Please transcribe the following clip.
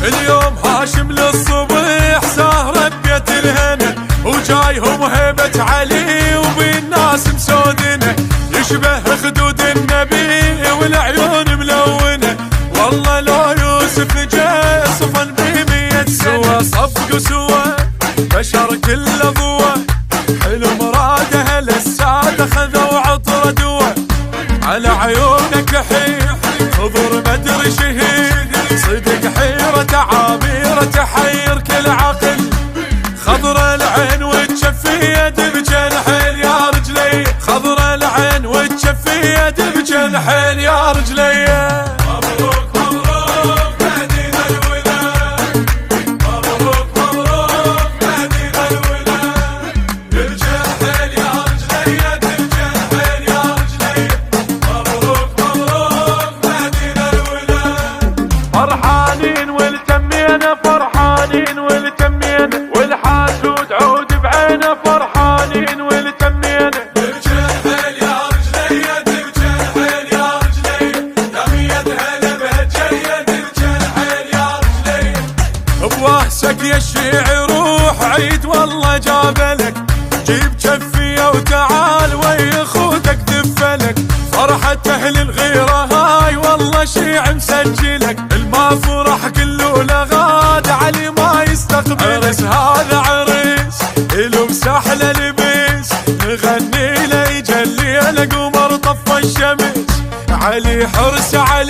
اليوم هاشم للصبح سهرة بيت الهنا، وجايهم هيبة علي وبالناس مسودنه، يشبه خدود النبي والعيون ملونة. والله لو يوسف جاء صفن ب100 سنة، صفقوا سوا بشر كله ضوى، حلو مراده للسادة خذوا عطر دوا. على عيونك لحيح خضر بدر شهيد، صدق حيرة عابيرة تحير كل عقل. خضر العين وتشفي يد بجنحين يا رجلي، خضر العين وتشفي يد بجنحين يا رجلي. مبروك مبروك مهدينا الولاد، مبروك مبروك مهدينا الولاد، بالجنحين يا رجلي بالجنحين يا رجلي. مبروك مبروك مهدينا الولاد، فرحانين والتمينا فرحانين والتمينا، والحاسود عود بعينه فرحانين والتمينا. بالجنحين يا رجلي بالجنحين يا رجلي، دمية هلا بهالجيد بالجنحين يا رجلي. بوهسك يا الشيعي روح عيد والله جابلك، جيب جفية وتعال ويا خوتك دفلك. فرحة أهل الغيرة هاي والله شيع مسجلك، الما فرح كله لغاد علي ما يستقبلك. عرس هذا عرس يلبس أحلى لبس، نغني له يجلي له قمر طفى الشمس. علي حرس علي